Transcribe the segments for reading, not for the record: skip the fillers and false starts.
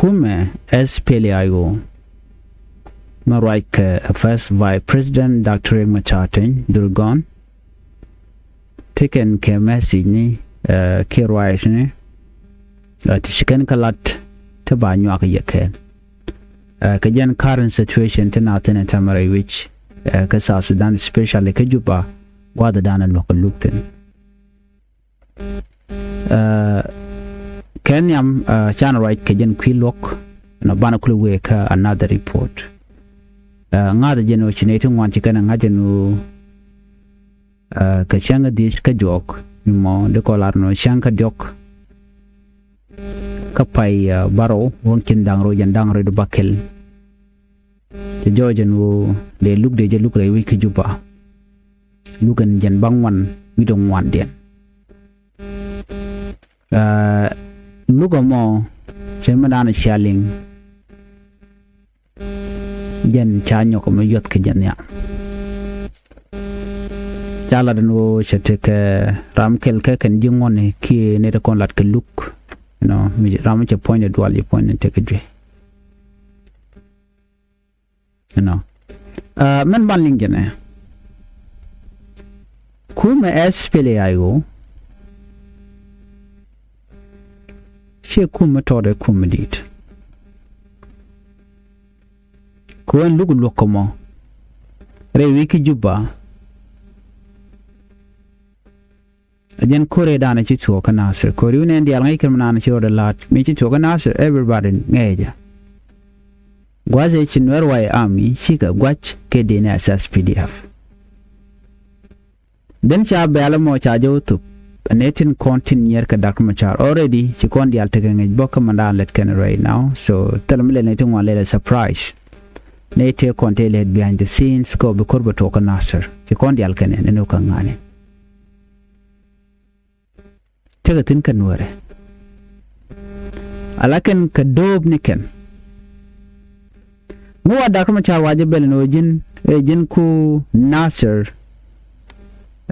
kume SPLAIO Maraik first Vice President Dr. Machaten Durgon taken ke message ni ke right ni tishikan kalat ta ba nyu aka yake ka jan current situation tana tana tamare which ka sa Sudan especially ka juba gwada dana local lukten Kenyam channel right ka jan kwilok na bana kulwe ka another report ngada jeno chinating wan chikana ngajenu ka changa dis ka jok mo de kolar no changa jok ka pai baro won kindang ro jandang ro de bakel te jojen wo de look de je look re wi ki juba lugan jan bangwan wi dong wan den luga mo chemadana shaling jan chanyo ko me yot ke jan ya jala dano chete ke ramkel ke kan jingone ki ne de kon lat ke look you know mi ram che point dual you point te ke je you know men ban lingene ku me SPLAIO she ku me tode ku me dit ku en lugu lokomo re wiki juba Again, Kore dana chitu kanasir. Kore unen di alngai kermana chitu lat. Mi chitu kanasir everybody ngeja. Gwaze Nuer wai army shika gwach ke dene SSPDF. Then cha bela mo cha jautu. Netin kontin yer ka Dr. Machar already chikon di alteke ngej boka mandan let ken right now. So telamile netin wan lele surprise. Nete konte let behind the scenes ko be korba to kanasir. Chikon di alkene nenu kangane. Tagatin kan Nuer alakan kadob niken muwa Dr. Machar waje belno jin ku Nasser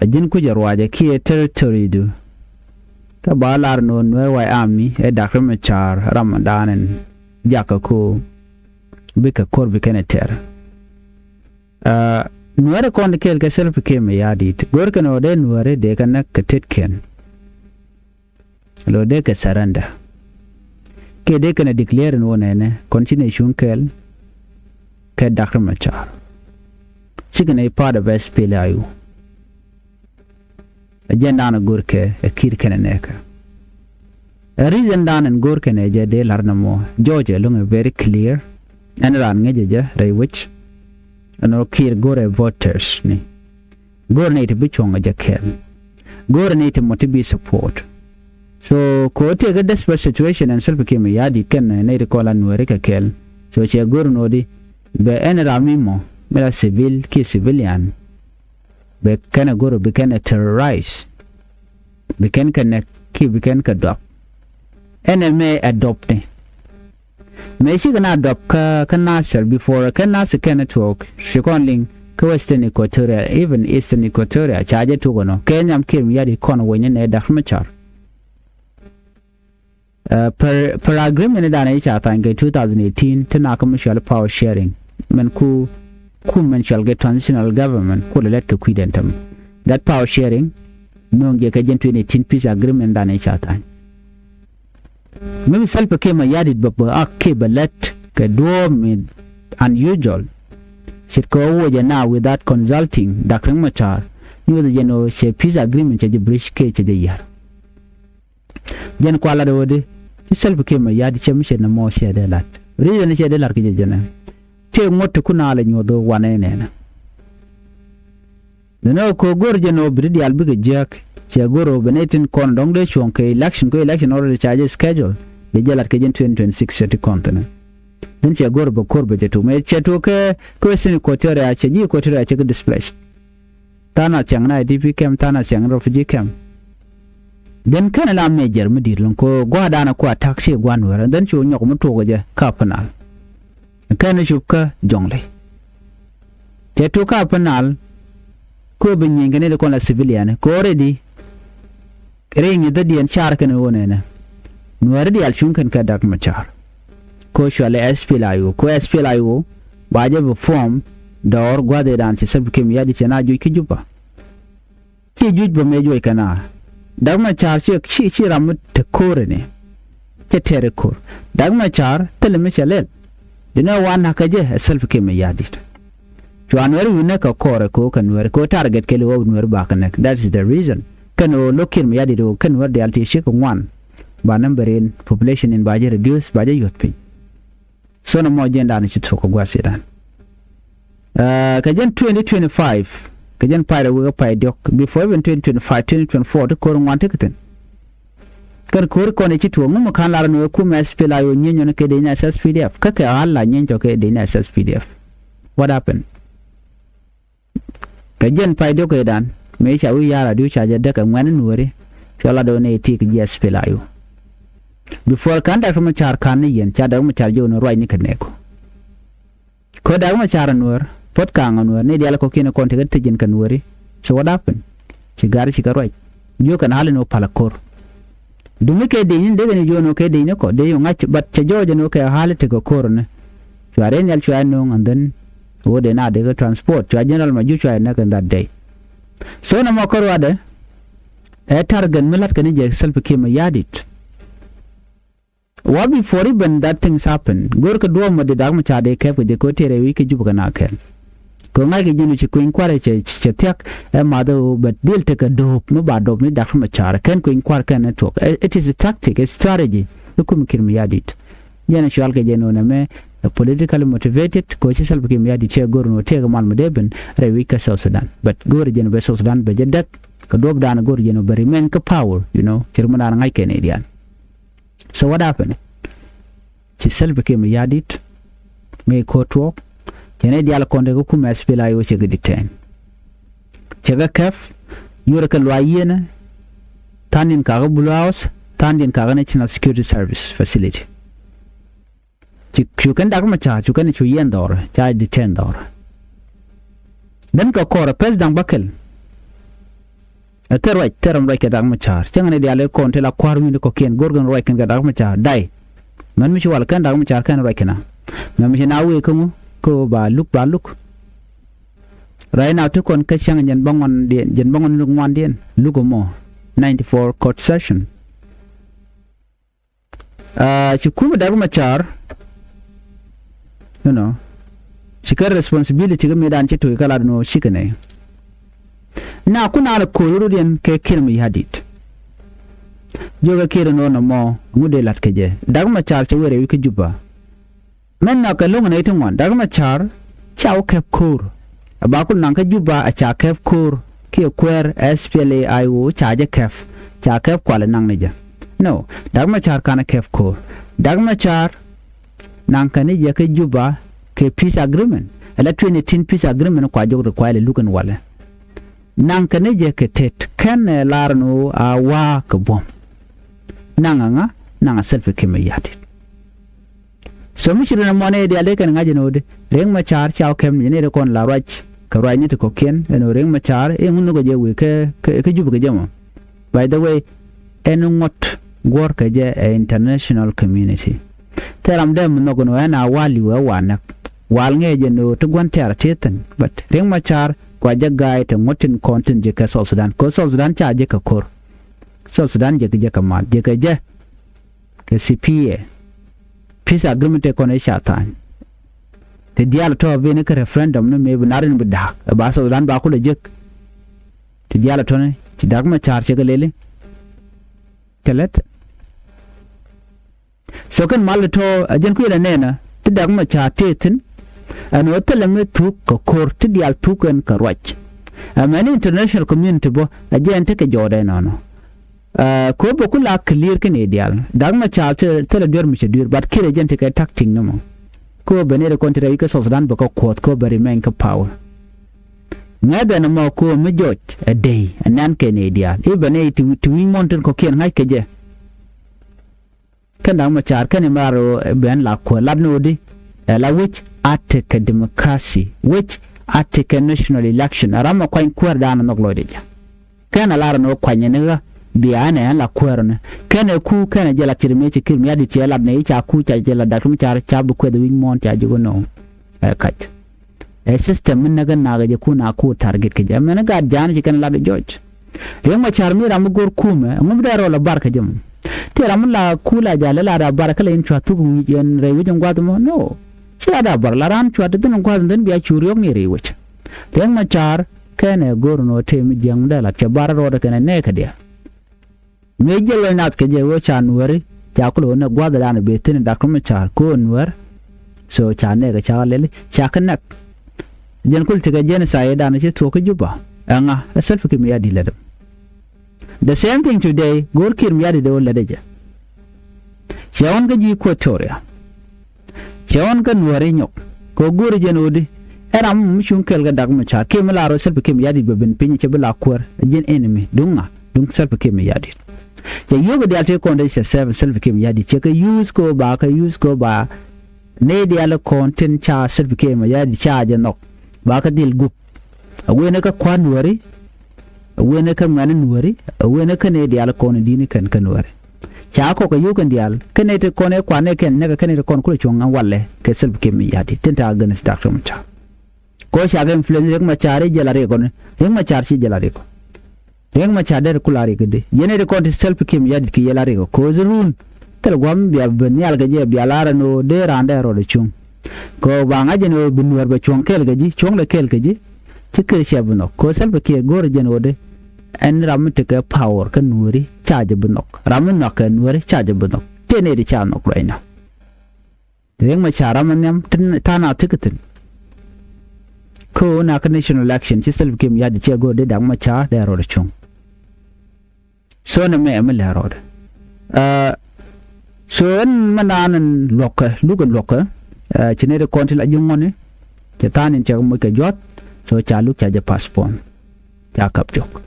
jin ku jarwaje ki territory du ta balar no Nuer wai army Dr. Machar ramadanen jaka ko bika korbi keneter Nuer kon kel ke self ke me yadit gorkan ode Nuer de kan katetken lo de ke saranda ke de kana declare no nene continuation kel ke Dr. Machar signa part of SPLAIO agenda na gorke e kir kana neka a reason dan en gorke ne je de larna mo George long very clear and ran ngeje je ray which no kir gore voters ni gore ne to bichonga je kel gore ne to motivate support So, ko te ga desperate situation and self came yadi ken ne de kola Nuer ka kel. So che gor no di be en ramimo mera civil ki civilian. Be kana goro be kana terrorize. Be kana ki be kana ka dop. Enemy adopt ne. Me shi gana adopt ka Nasser before ka Nasser kana talk. She calling ka Western Equatoria even Eastern Equatoria charge to go no. Kenyam kim yadi kono wenye ne Dr. Machar. Per agreement dana icha tanga 2018 tana commercial power sharing men ku men shall get transitional government ku let ka kuidentam that power sharing no nge ka 2018 peace agreement dana icha tanga maybe self kema yadit babba akke balet ka do mid unusual should go over now without consulting Dr. Machar you know she peace agreement che bridge ke che yar jen kwala do de self kema yadi chemishe na mo shede lat reason shede lar ki jena te ngoto kuna la nyodo wanene na no ko gorje no bridi albiga jak che goro benetin kon dong de chon ke election already charge schedule de jalat ke jen 2026 set continent den che goro ba korbe je to me che to ke question ko tere a che ji ko tere a che displace tana changna IDP camp tana chang refugee camp den kana la major mudirlon ko gwada na ko taxi gwanwara den chu nyok muto goje kapanal kana shupka jongle te to kapanal ko binye ngene de kon la civilian ko already reñi da dien char kana wonena Nuer di al shunkan ka Dr. Machar ko shwale SPLIO ko SPLIO baje bu form dor gwade dan ci sabu kem yadi tena ju ki juba ci juj ba me joy kana dagma char ci ram te kore ne te tere kor dagma char telme chalel dina wana kaje sabu kem yadi Nuer wina ka kore ko kan Nuer ko target ke lo Nuer ba kanek. That is the reason. Kan o lokin mi yadi do kan Nuer de alti shi ko wan. Ba number in population in baje reduce baje youth pin. So no mo jenda ni chitro ko gwasi dan. Ka jen 2025 ka jen paira wo pa dok before even 2025 2024 to ko wan tiketen. Kar ko ne chitro ngum kan la no ku mes pela yo nyenyo ne ke de na SSPDF ka ka alla nyenyo ke de na SSPDF. What happened? Kajen pai do ke dan me cha wi yara du cha jadda ka ngwan nuore chola do ne ti ki SPLIO before kan da kuma char kan yen cha da mu char jo no roi ni kaneko ko da mu char nuor pot ka nuor ne diala ko kine kon te tejin kan nuore so what happened ci gar ci ka roi jo kan halen no palakor dumi ke de yin de ne jo no ke de ne ko de yo ngach bat cha jo no ke halete ko korne chare ne al chwa no and then they na de transport to general maju chwa na kan that day so na mo korwa de target milat kan je self kema yadit wa before even that things happen gor ka do mo de dag ma cha de ke ko tere wi ke jubu kana ken ko ngai ke jinu ci kuin kware che tek ma do but deal take a dope no ba dope ni dag ma cha ken kuin kwar kan network it is a tactic a strategy ko mi kirmi yadit yana shwal ke je no na me politically motivated ko ci salbu kim yadi che gor no te mal modeben rewi ka South Sudan but gor je no be South Sudan be jeddak ko dob dana gor je no bari men ka power you know cirmana ngai Canadian so what happened ci salbu kim yadit me ko to jene dial konde ko kuma SPLIO che gidi ten che ga kaf yura ka loyena tanin ka bulaus tanin ka National Security Service facility chu kan dag ma cha chu kan chu yen dor cha di ten dor dan ka kora president bakel teram right ka dag ma cha changane dia le kon te la kwar mi ko ken gorgon right kan ga dag ma cha dai man mi chu wal kan dag ma cha kan right kana man mi na we ko ba luk right now to kon ka chang jen bangon lu ngwan dien lu ko mo 94 court session chu ku dag ma cha you know shikar responsibility ga medan ce to kala no shikane na kuna da koyurudin ke kirmi hadit joga kire no na mo ngude lat keje dagma char che were wiki juba men na ka lunga na itin wan dagma char chaw kep kur abakul nan ka juba a cha kep kur ke kwer SPLIO cha je kef cha kep kwale nang ne ja no dagma char kana kep kur dagma char nankani je ke juba ke peace agreement ala 2010 peace agreement kwa jog require lukan wala nankani je ke tet kan larno awa ke bom nanga self ke mayati so mi chira mo ne de ale kan ngaje no de reng ma char chaw kem ne de kon la rach ka raj ni to ko ken no reng ma char e ngunu go je we ke juba ke jama by the way enungot gor ke je international community teram dem no gono na wali wa wana wal ngeje no to gon ter teten but reng ma char kwa jagai te ngotin kontin je ka South Sudan ko South Sudan cha je ka kor South Sudan je ka mal je ka je ke CPA peace agreement ko ne shatan te dial to be ne ka referendum no me binarin bida ba South Sudan ba ku le je te dial to ne ti dag ma char che ga lele telet so kan mal to ajen ku le nena ti dag ma cha teten ano teleme tu ko kor ti dial tu kan ka rach amani international community bo ajen te ke jode no ko bo kula clear kan e dial dag ma cha te le dur mi che dur bat kire jen te ka tacting no mo ko bene de kontra ka South Sudan ba ko ko bari men ka power ngabe na mo ko mi joj a day anan ke ne dial e bene tu wi mountain ko kien ngai ke je kan dag ma cha kan e maro ben la ko ladno di la which attic democracy which attic national election arama kwa kwar da na noglo de ja kana lara no kwanye ne ga biane la kwerne kene ku kene jela chirme chikir mi adi chela ne cha ku cha jela datum char cha bu kwede win mon cha jugo no kat e system min naga naga je ku na ku target ke jamana ga jan chi kan la de George rema char mi ram gor kume ngum da ro la barka jam te ram la ku la jala la da barka le in chwa tu yen re wi jangwa mo no cha da bar la ran chwa de den kwa den biya churiok ni re wich rema char kene gor no te mi jang da la cha bar ro de kene ne ka dia me jelo nat ke je wo cha Nuer cha ko na gwa da na betin da kuma cha ko Nuer so cha ne ga cha le cha kan jen kul tiga jen sai da na che to ko juba anga self ke mi yadi ledam the same thing today gor kir mi yadi de wala de je chawon ga ji ko toria chawon ga Nuer nyok ko gor jen odi era mu shun kel ga dag ma cha ke mi la ro self ke mi yadi be ben pin che bla kwar jen enemy dung self ke mi yadi ya yoga da te konde se seven self kim yadi che ka use ko ba ne dia la content cha self kim yadi cha je nok ba ka dil gup awe ne ka kwan wari awe ne ka man wari awe ne ka ne dia la kon dini kan wari cha ko ka yukan dial kane te kone kwane ken ne ka kane te kon ko chonga walle ke self kim yadi tenta gan stack tum cha ko sha ga influence ek ma chare je la re kon ek ma char chi je la re ko Yang ma chader kulari gede yene de konti self kim yadi ki yelari ko zurun tel gwam biya benyal gaje biya lara no de rande ro de chung ko banga jeno binwer be chung kel gaji chung le kel gaji tikir shebno ko self ki gor jeno de en ram te ka power kan nuri charge bunok ram no kan nuri charge bunok tene de cha nok right now yang ma chara manyam tana tikitin ko na national election ci self kim yadi che go de dang ma cha de ro de chung so na me amel harod so en mananan lokka lugan lokka chine de konti la jungone ke tanin che mo ke jot so cha lu cha je passport cha kap jok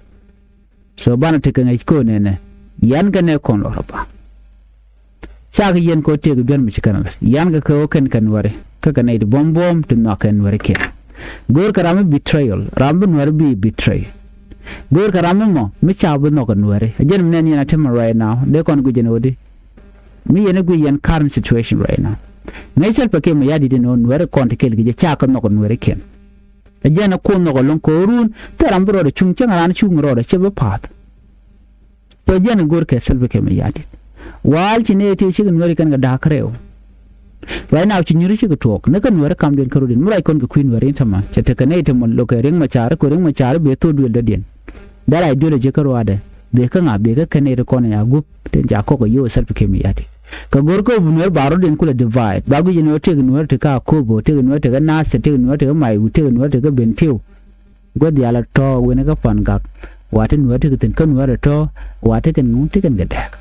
so bana te kan ko ne yan ga ne kon lo ba cha ga yen ko te ga ben mi chikana yan ga ko kan ware ka ga ne de bom to no kan ware ke gor karam betrayal ram Nuer bi betray gor karam mo mi chabu no kan Nuer jen men yana tema right now de kon gujene odi mi yene gu yen current situation right now ngai sel pake mi yadi de no Nuer kon te kel gije cha kan no kan Nuer ken jen ko no lon ko run taram bro de chung chang ran chung ro de chebe pat to jen gor ke sel pake mi yadi wal chine te shi Nuer kan ga dakreo right now ci nyuri ci ko tok ne kan wara kam den karudin murai kon ko queen wari tama ce te kanai te mon lo ka ring ma char ko ring ma char be to duel da den dara dole je karo ada be kan a be ka kanai da kon ya gup ten ja ko yo self ke mi yati ka gor ko bunwer baro den kula divide ba gu yino te gnwer te ka ko bo te gnwer te ga na se te gnwer te ga mai te gnwer te ga bentiu go di ala to wena ga fan ga wate nwer te ten kan wer to wate kan ngun te kan ga dak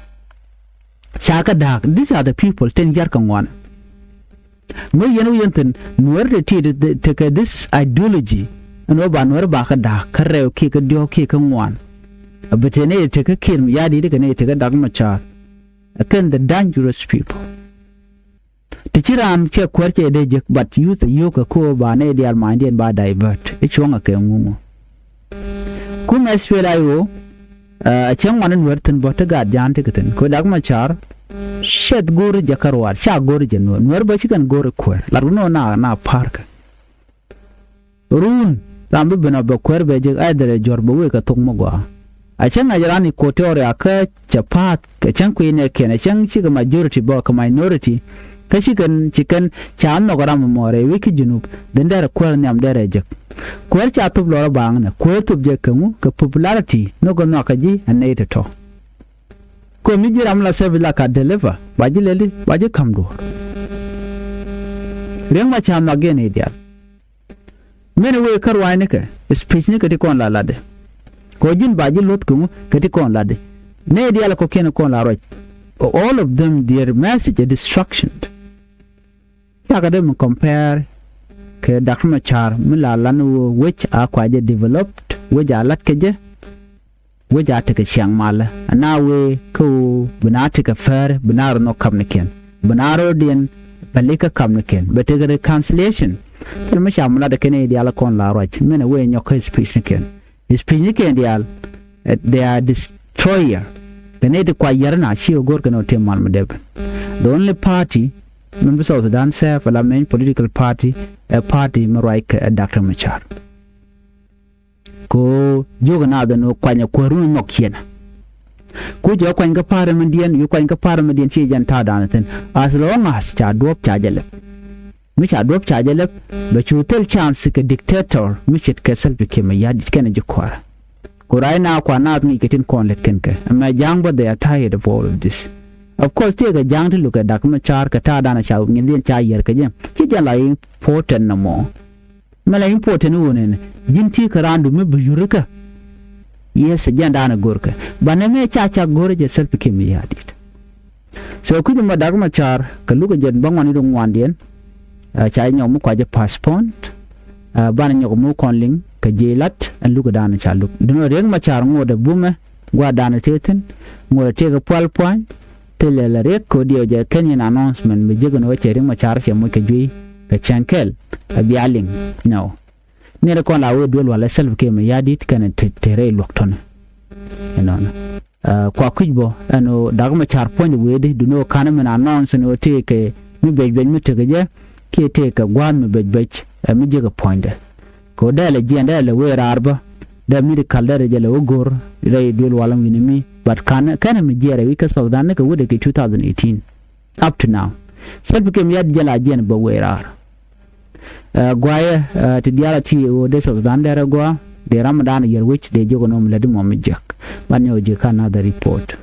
chaka dak these are the people ten jar kan wan no yenu yenten Nuer de ti de ke this ideology no ba Nuer ba ka da kare ke ka dio ke ka ngwan abetene te ka kin yadi de ne te ka dag ma cha akan the dangerous people te chiran che kwarche de je but youth yoka ko ba ne de al minded ba divert e chonga ke ngumu kuma spela yo a chen wan Nuer ten bo te ga jan te ten ko dag ma char shed gor jakarwar cha gor jeno Nuer ba chikan gor kwer larno na park run rambe bena ba kwer be je aidere jorbo we ka tokmogwa a chen ajrani ko teore aka chapat ka chen ku ne kene chen chiga majority ba ka minority ka chikan chan no garam more wiki junub den dere kwer nyam dere je kwer cha tub lo bang na kwer tub je kamu ka popularity no go no ka ji anete to ko mi jiram la sevilla ka deliver baji leli baji kamdo reng ma cham na gene dia mene we karwa ne ka speech ne ka ti kon la lade ko jin baji lot kumu ka ti kon lade ne dia la ko ken kon la ro all of them their message is destruction ta ka dem compare ke dakma char mi la lan which a kwaje developed which a lat ke je waja take shang mala anawe ko binati ka fer binar no kamniken binaro dien balika kamniken bete reconciliation kelma shamla da kene dial kon la roj mena we nyok speech niken dial they are Troyer Benedict Quayerna she Gorgano Tim Malmadeb. The only party members of the Sudan serve a main political party, a party Maraika a Dr. Machar. Ko Joganada no Quanya Quarun Nokiana. Could you acquaint a paramedian, you quite a paramedian change and Tardanathan, as long as Chadwop Chajalep. Which I drop Chajalep, but you tell chance a dictator, which it Kessel became a yard Kennedy Quara. Could I now not me getting cornlet kenke, and my young but they are tired of all of this. Of course, take a young to look at Dr. Machar, Katadana shouting in the entire Yerkajem. Chijala important no more. Mala important woman, Jinti Karandu Mibu Yurika. Yes, a Jandana Gurka, but Name Chacha Gorge self became a yard. So could you Dr. Machar, Kaluka Jet Bangan Wandian, China Mukwaja passport, Banning of Mukonling, Kajelat, and Lugadana Chaluk. Do not ring Machar more the boomer, Guadana Titan, more take a 12 point, till a record the Kenyan announcement with Jagan Wachering Machar, Mukajui, a Chankel, a Bialing. No. Near con I would well as self came a yardit can terray locked on. And on. Quaquibo, and no Dagmachar point away, do no Kahneman announce and take a Mibaj Mutagaja, K take a one Mibaj, a Mijaga pointer. Codella Giandella wear arbor, the medical yellow gore, Ray Dual Wallam enemy, but can Mijera weakest of Danica would 2018. Up to now. Self became Yad Jella Jen Baware. Guaya to the other tea or this of Dandara Gua, the Ramadan year which they jogonom Ladimomijak, but no Jaka another report.